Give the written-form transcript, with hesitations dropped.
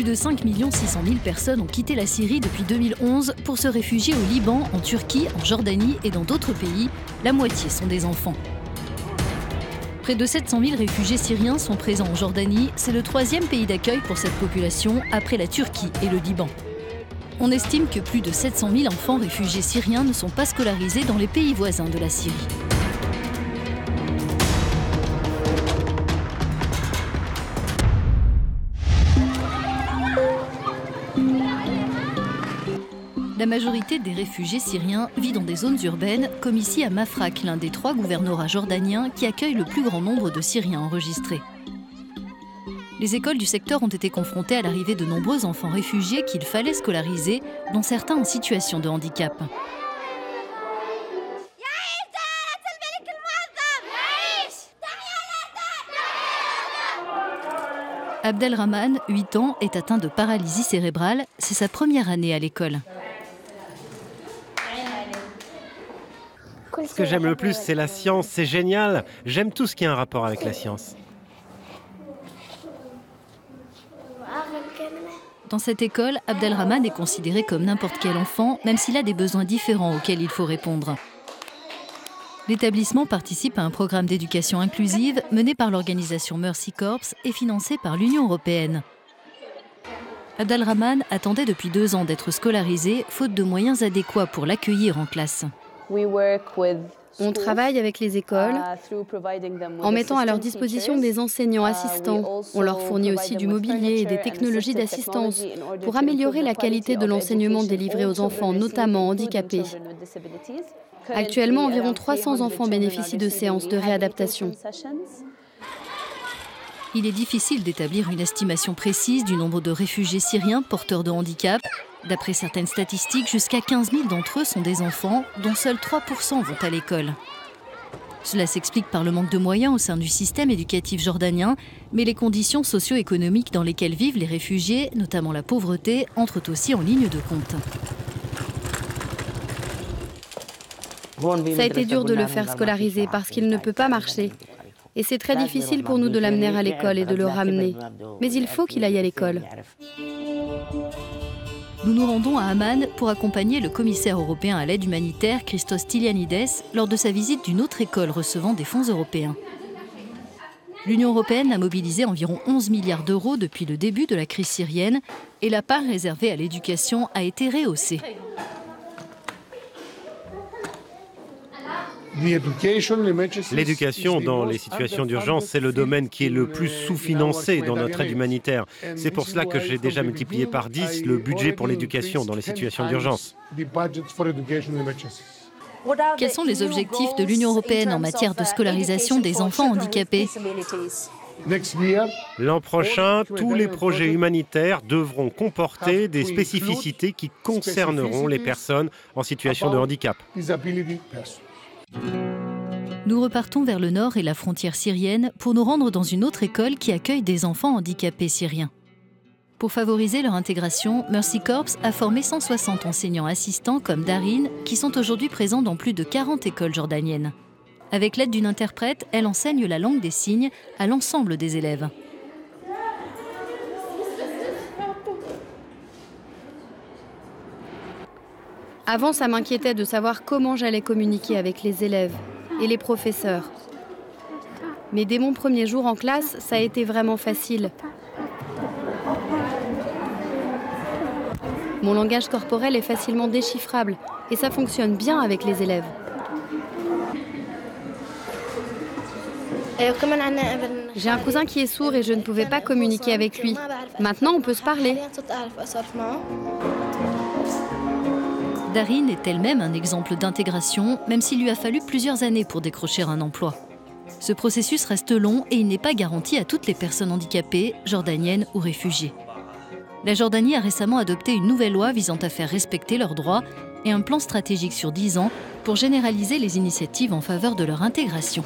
Plus de 5 600 000 personnes ont quitté la Syrie depuis 2011 pour se réfugier au Liban, en Turquie, en Jordanie et dans d'autres pays. La moitié sont des enfants. Près de 700 000 réfugiés syriens sont présents en Jordanie. C'est le 3e pays d'accueil pour cette population, après la Turquie et le Liban. On estime que plus de 700 000 enfants réfugiés syriens ne sont pas scolarisés dans les pays voisins de la Syrie. La majorité des réfugiés syriens vit dans des zones urbaines, comme ici à Mafraq, l'un des 3 gouvernorats jordaniens qui accueille le plus grand nombre de Syriens enregistrés. Les écoles du secteur ont été confrontées à l'arrivée de nombreux enfants réfugiés qu'il fallait scolariser, dont certains en situation de handicap. Abdelrahman, 8 ans, est atteint de paralysie cérébrale. C'est sa première année à l'école. Ce que j'aime le plus, c'est la science, c'est génial. J'aime tout ce qui a un rapport avec la science. Dans cette école, Abdelrahman est considéré comme n'importe quel enfant, même s'il a des besoins différents auxquels il faut répondre. L'établissement participe à un programme d'éducation inclusive mené par l'organisation Mercy Corps et financé par l'Union européenne. Abdelrahman attendait depuis 2 ans d'être scolarisé, faute de moyens adéquats pour l'accueillir en classe. On travaille avec les écoles en mettant à leur disposition des enseignants assistants. On leur fournit aussi du mobilier et des technologies d'assistance pour améliorer la qualité de l'enseignement délivré aux enfants, notamment handicapés. Actuellement, environ 300 enfants bénéficient de séances de réadaptation. Il est difficile d'établir une estimation précise du nombre de réfugiés syriens porteurs de handicap. D'après certaines statistiques, jusqu'à 15 000 d'entre eux sont des enfants, dont seuls 3% vont à l'école. Cela s'explique par le manque de moyens au sein du système éducatif jordanien, mais les conditions socio-économiques dans lesquelles vivent les réfugiés, notamment la pauvreté, entrent aussi en ligne de compte. Ça a été dur de le faire scolariser parce qu'il ne peut pas marcher. Et c'est très difficile pour nous de l'amener à l'école et de le ramener. Mais il faut qu'il aille à l'école. Nous nous rendons à Amman pour accompagner le commissaire européen à l'aide humanitaire, Christos Stylianides, lors de sa visite d'une autre école recevant des fonds européens. L'Union européenne a mobilisé environ 11 milliards d'euros depuis le début de la crise syrienne et la part réservée à l'éducation a été rehaussée. L'éducation dans les situations d'urgence, c'est le domaine qui est le plus sous-financé dans notre aide humanitaire. C'est pour cela que j'ai déjà multiplié par 10 le budget pour l'éducation dans les situations d'urgence. Quels sont les objectifs de l'Union européenne en matière de scolarisation des enfants handicapés ? L'an prochain, tous les projets humanitaires devront comporter des spécificités qui concerneront les personnes en situation de handicap. Nous repartons vers le nord et la frontière syrienne pour nous rendre dans une autre école qui accueille des enfants handicapés syriens. Pour favoriser leur intégration, Mercy Corps a formé 160 enseignants assistants comme Darin, qui sont aujourd'hui présents dans plus de 40 écoles jordaniennes. Avec l'aide d'une interprète, elle enseigne la langue des signes à l'ensemble des élèves. Avant, ça m'inquiétait de savoir comment j'allais communiquer avec les élèves et les professeurs. Mais dès mon premier jour en classe, ça a été vraiment facile. Mon langage corporel est facilement déchiffrable et ça fonctionne bien avec les élèves. J'ai un cousin qui est sourd et je ne pouvais pas communiquer avec lui. Maintenant, on peut se parler. Darin est elle-même un exemple d'intégration, même s'il lui a fallu plusieurs années pour décrocher un emploi. Ce processus reste long et il n'est pas garanti à toutes les personnes handicapées, jordaniennes ou réfugiées. La Jordanie a récemment adopté une nouvelle loi visant à faire respecter leurs droits et un plan stratégique sur 10 ans pour généraliser les initiatives en faveur de leur intégration.